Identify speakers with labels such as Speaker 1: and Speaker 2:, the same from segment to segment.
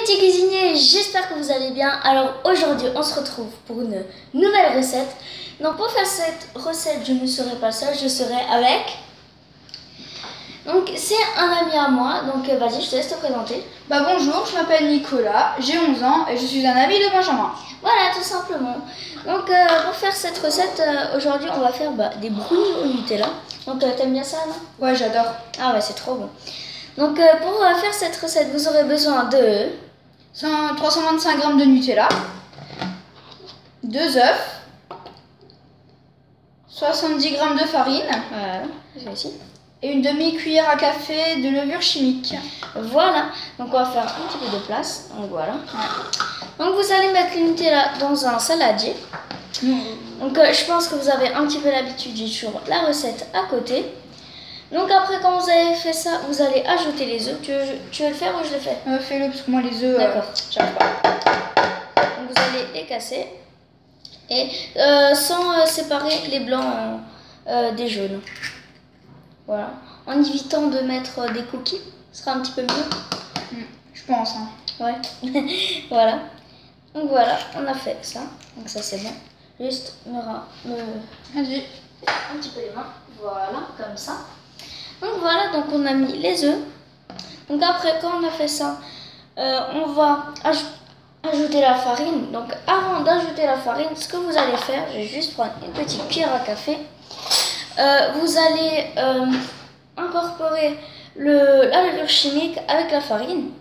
Speaker 1: petits cuisiniers, j'espère que vous allez bien. Alors aujourd'hui on se retrouve pour une nouvelle recette. Donc pour faire cette recette je ne serai pas seule, je serai avec... Donc c'est un ami à moi, donc vas-y je te laisse te présenter.
Speaker 2: Bonjour, je m'appelle Nicolas, j'ai 11 ans et je suis un ami de Benjamin.
Speaker 1: Voilà tout simplement. Donc pour faire cette recette, aujourd'hui on va faire des brownies au Nutella. Donc t'aimes bien ça non?
Speaker 2: Ouais, j'adore.
Speaker 1: Ah ouais, c'est trop bon. Donc pour faire cette recette vous aurez besoin de
Speaker 2: 325 g de Nutella, 2 œufs, 70 g de farine,
Speaker 1: voilà, j'ai aussi.
Speaker 2: Et une demi-cuillère à café de levure chimique.
Speaker 1: Voilà, donc on va faire un petit peu de place, donc voilà. Donc vous allez mettre le Nutella dans un saladier. Donc je pense que vous avez un petit peu l'habitude, j'ai toujours la recette à côté. Donc après quand vous avez fait ça, vous allez ajouter les œufs. Tu veux le faire ou je le fais?
Speaker 2: Fais-le parce que moi les œufs,
Speaker 1: d'accord,
Speaker 2: j'arrive pas.
Speaker 1: Donc vous allez les casser et sans séparer les blancs des jaunes. Voilà, en évitant de mettre des cookies, ce sera un petit peu mieux.
Speaker 2: Je pense. Hein.
Speaker 1: Ouais, voilà. Donc voilà, on a fait ça. Donc ça c'est bon. Juste
Speaker 2: Vas-y.
Speaker 1: Un petit peu les mains. Voilà, comme ça. Donc voilà, donc on a mis les œufs. Donc après, quand on a fait ça, on va ajouter la farine. Donc avant d'ajouter la farine, ce que vous allez faire, je vais juste prendre une petite cuillère à café. Vous allez incorporer la levure chimique avec la farine,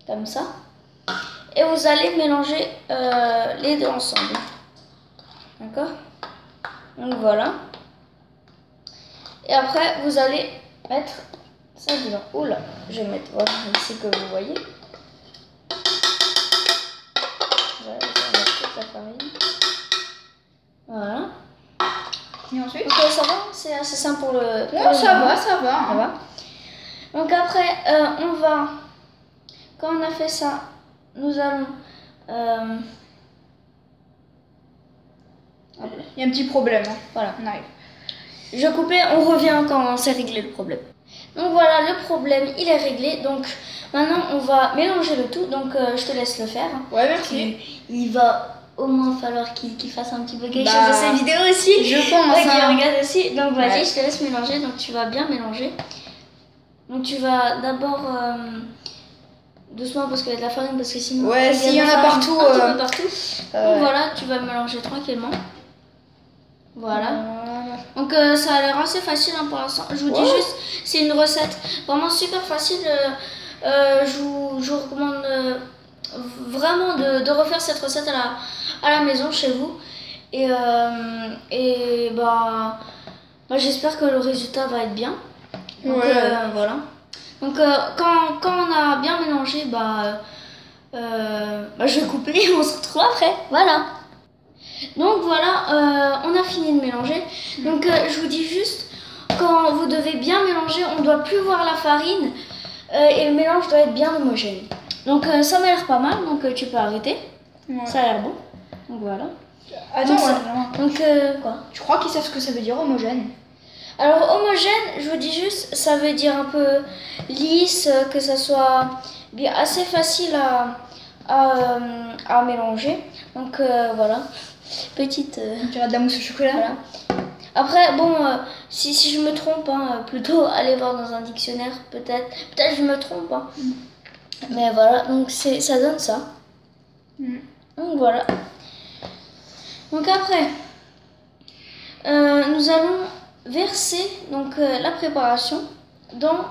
Speaker 1: comme ça. Et vous allez mélanger les deux ensemble. D'accord? Donc voilà. Et après, vous allez mettre ça dedans. Oula, je vais mettre voilà, ici que vous voyez. Voilà, vous allez mettre toute la farine. Voilà.
Speaker 2: Et ensuite
Speaker 1: Donc ça va? C'est assez simple pour le...
Speaker 2: Ouais, ça va. Ça va.
Speaker 1: Donc après, on va... Quand on a fait ça, nous allons...
Speaker 2: Il y a un petit problème. Hein.
Speaker 1: Voilà.
Speaker 2: On arrive.
Speaker 1: Je coupais, on revient quand on s'est réglé le problème. Donc voilà, le problème, il est réglé. Donc maintenant, on va mélanger le tout. Donc je te laisse le faire.
Speaker 2: Ouais, merci.
Speaker 1: Il va au moins falloir qu'il fasse un petit peu quelque chose de cette vidéo aussi.
Speaker 2: Je pense.
Speaker 1: Ouais, qu'il regarde aussi. Donc vas-y,
Speaker 2: ouais.
Speaker 1: je te laisse mélanger. Donc tu vas bien mélanger. Donc tu vas d'abord... doucement parce qu'il y a de la farine, parce que sinon...
Speaker 2: Ouais, s'il y en a partout.
Speaker 1: Un petit peu partout. Donc voilà, tu vas mélanger tranquillement. Voilà. Donc ça a l'air assez facile hein, pour l'instant. Je vous dis juste, c'est une recette vraiment super facile. Je vous recommande vraiment de refaire cette recette à la maison chez vous. Et j'espère que le résultat va être bien. Donc voilà. Donc quand on a bien mélangé, je vais couper et on se retrouve après. Voilà. Donc voilà, on a fini de mélanger. Donc je vous dis juste, quand vous devez bien mélanger, on ne doit plus voir la farine et le mélange doit être bien homogène. Donc ça m'a l'air pas mal, donc tu peux arrêter. Ouais. Ça a l'air bon. Donc voilà.
Speaker 2: Attends,
Speaker 1: donc quoi?
Speaker 2: Je crois qu'ils savent ce que ça veut dire homogène.
Speaker 1: Alors homogène, je vous dis juste, ça veut dire un peu lisse, que ça soit assez facile à mélanger. Donc voilà. Petite...
Speaker 2: Tu as de la mousse au chocolat.
Speaker 1: Voilà. Après, bon, si je me trompe, hein, plutôt aller voir dans un dictionnaire, peut-être je me trompe. Hein. Mais voilà, donc ça donne ça. Donc voilà. Donc après, nous allons verser donc, la préparation dans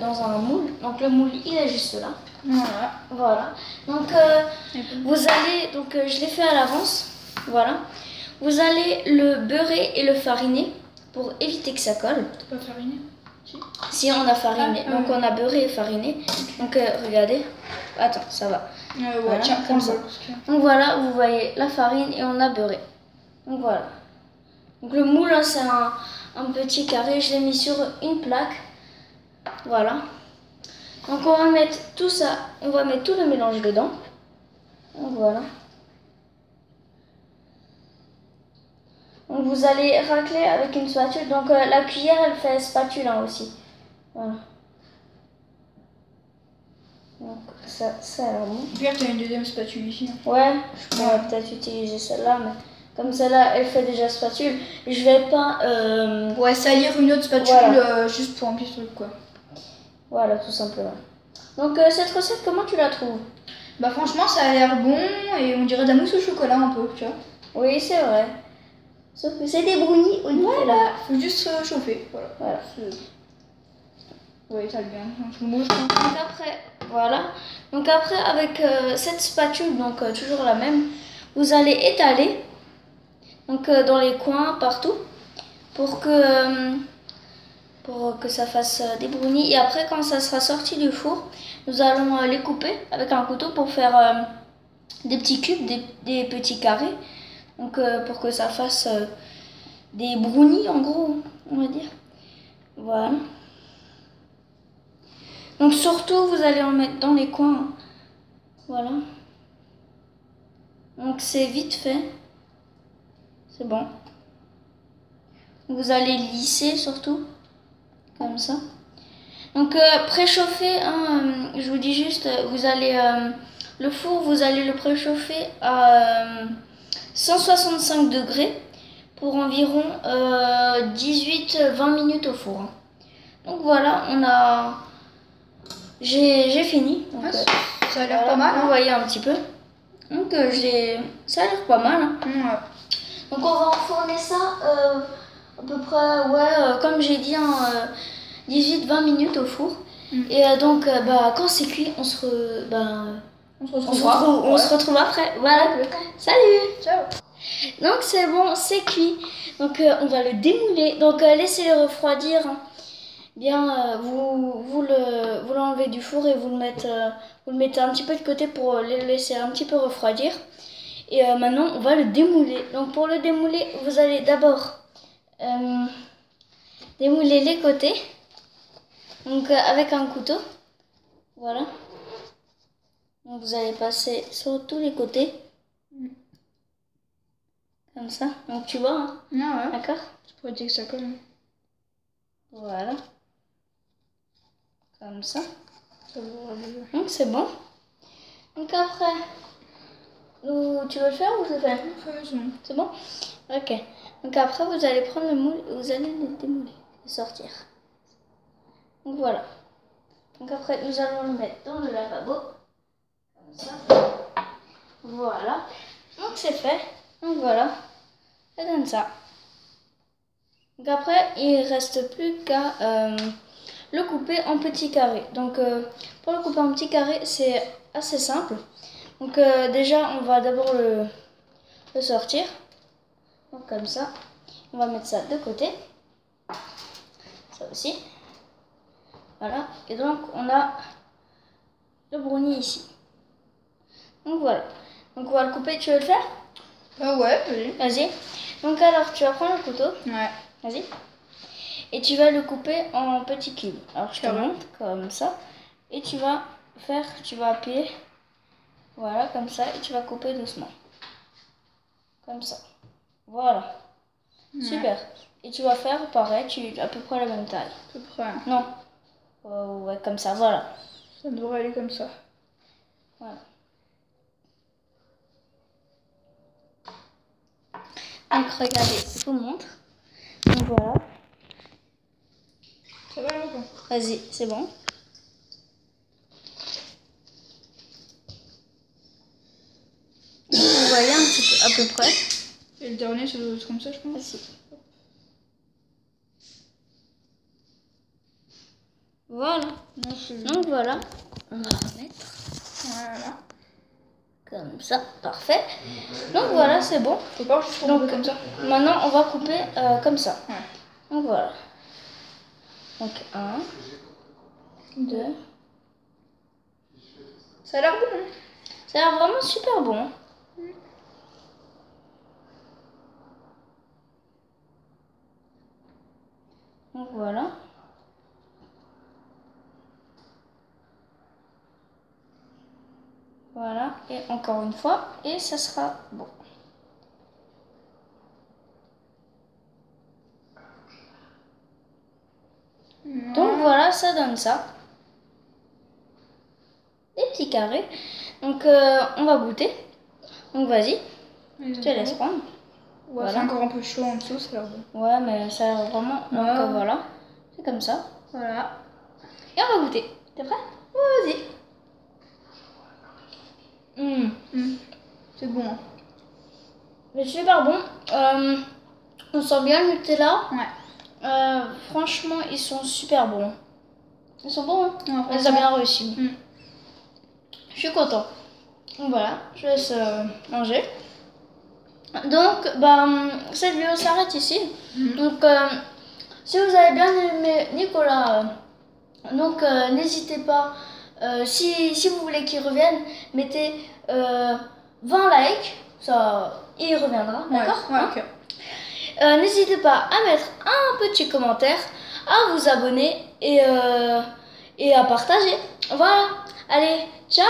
Speaker 1: dans un moule. Donc le moule, il est juste là. Voilà. Donc vous allez, je l'ai fait à l'avance. Voilà. Vous allez le beurrer et le fariner pour éviter que ça colle.
Speaker 2: T'as pas fariné?
Speaker 1: Si on a fariné, donc on a beurré et fariné. Donc regardez. Attends, ça va.
Speaker 2: Voilà, tiens, comme ça.
Speaker 1: Donc voilà, vous voyez la farine et on a beurré. Donc voilà. Donc le moule, hein, c'est un petit carré. Je l'ai mis sur une plaque. Voilà. Donc on va mettre tout ça, on va mettre tout le mélange dedans. Donc voilà. Donc vous allez racler avec une spatule. Donc la cuillère elle fait spatule hein, aussi. Voilà. Donc ça a l'air bon.
Speaker 2: Pierre, t'as une deuxième spatule ici.
Speaker 1: Ouais, je pourrais peut-être utiliser celle-là, mais comme celle-là, elle fait déjà spatule, je vais pas...
Speaker 2: Ouais, salir une autre spatule
Speaker 1: voilà.
Speaker 2: juste pour remplir ce truc, quoi.
Speaker 1: Voilà, tout simplement. Donc cette recette, comment tu la trouves?
Speaker 2: Bah franchement, ça a l'air bon et on dirait de la mousse au chocolat un peu, tu vois.
Speaker 1: Oui, c'est vrai. Sauf que c'est des brownies au Nutella.
Speaker 2: Voilà, faut juste chauffer, voilà.
Speaker 1: Voilà.
Speaker 2: Oui, ça le bien.
Speaker 1: Donc après, voilà. Donc après, avec cette spatule, donc toujours la même, vous allez étaler donc dans les coins partout pour que ça fasse des brownies. Et après, quand ça sera sorti du four, nous allons les couper avec un couteau pour faire des petits cubes, des petits carrés. Donc pour que ça fasse des brownies en gros, on va dire. Voilà. Donc surtout, vous allez en mettre dans les coins. Voilà. Donc c'est vite fait. C'est bon. Vous allez lisser surtout. Comme ça. Donc préchauffer, hein, je vous dis juste, vous allez le four, vous allez le préchauffer à 165 degrés pour environ 18-20 minutes au four. Hein. Donc voilà, j'ai fini. Donc,
Speaker 2: ça a l'air pas mal.
Speaker 1: Vous voyez un petit peu. Donc ça a l'air pas mal. Hein.
Speaker 2: Ouais.
Speaker 1: Donc on va enfourner ça à peu près, ouais, comme j'ai dit, 18-20 minutes au four. Et donc quand c'est cuit, on se retrouve après. Voilà. Salut.
Speaker 2: Ciao.
Speaker 1: Donc c'est bon, c'est cuit. Donc on va le démouler. Donc laissez-le refroidir. Hein. Bien, vous l'enlevez du four et vous le mettez un petit peu de côté pour le laisser un petit peu refroidir. Et maintenant, on va le démouler. Donc pour le démouler, vous allez d'abord démouler les côtés. Donc avec un couteau. Voilà. Donc vous allez passer sur tous les côtés. Comme ça. Donc tu vois, hein.
Speaker 2: Ouais.
Speaker 1: D'accord?
Speaker 2: Je pourrais dire que ça colle.
Speaker 1: Voilà. Comme ça.
Speaker 2: Ça va.
Speaker 1: Donc c'est bon. Donc après, tu veux le faire ou je le fais? C'est bon? Ok. Donc après, vous allez prendre le moule et vous allez le démouler et sortir. Donc voilà. Donc après, nous allons le mettre dans le lavabo. Comme ça. Voilà. Donc c'est fait. Donc voilà. Ça donne ça. Donc après, il ne reste plus qu'à le couper en petits carrés. Donc pour le couper en petits carrés, c'est assez simple. Donc déjà, on va d'abord le sortir. Donc comme ça. On va mettre ça de côté. Ça aussi. Voilà. Et donc, on a le brownie ici. Donc voilà. Donc on va le couper. Tu veux le faire?
Speaker 2: Ouais, vas-y.
Speaker 1: Vas-y. Donc alors, tu vas prendre le couteau.
Speaker 2: Ouais.
Speaker 1: Vas-y. Et tu vas le couper en petits cubes. Alors je te montre comme ça. Et tu vas appuyer. Voilà, comme ça. Et tu vas couper doucement. Comme ça. Voilà. Ouais. Super. Et tu vas faire pareil, à peu près la même taille.
Speaker 2: À peu près.
Speaker 1: Non. Ouais, comme ça, voilà.
Speaker 2: Ça devrait aller comme ça.
Speaker 1: Voilà. Donc regardez, je vous montre. Donc voilà.
Speaker 2: Ça va là?
Speaker 1: Vas-y, c'est bon. Vous voyez un petit peu, à peu près.
Speaker 2: Et le dernier, ça doit être comme ça, je pense.
Speaker 1: Vas-y. Voilà. Donc voilà. On va remettre.
Speaker 2: Voilà.
Speaker 1: Comme ça, parfait. Donc voilà, c'est bon.
Speaker 2: Faut pas juste couper comme ça.
Speaker 1: Maintenant, on va couper comme ça.
Speaker 2: Ouais.
Speaker 1: Donc voilà. Donc 1, 2.
Speaker 2: Ça a l'air bon. Hein.
Speaker 1: Ça a l'air vraiment super bon. Donc voilà. Voilà. Et encore une fois. Et ça sera bon. Donc voilà, ça donne ça. des petits carrés. Donc on va goûter. Donc vas-y, je te laisse prendre.
Speaker 2: Ouais, c'est encore un peu chaud en dessous, ça a l'air bon.
Speaker 1: Ouais, mais ça a l'air vraiment. Donc voilà, c'est comme ça.
Speaker 2: Voilà.
Speaker 1: Et on va goûter. T'es prêt?
Speaker 2: Vas-y. C'est bon. Hein.
Speaker 1: C'est super bon. On sent bien le Nutella.
Speaker 2: Ouais.
Speaker 1: Franchement, ils sont super bons. Ils sont bons, hein?
Speaker 2: Ouais,
Speaker 1: Ils ont bien réussi. Je suis content. Donc voilà, je laisse manger. Donc, cette vidéo s'arrête ici. Donc, si vous avez bien aimé Nicolas, n'hésitez pas. Si vous voulez qu'il revienne, mettez 20 likes. Ça, il reviendra, d'accord?
Speaker 2: Ouais, ok.
Speaker 1: N'hésitez pas à mettre un petit commentaire, à vous abonner et à partager. Voilà. Allez, ciao!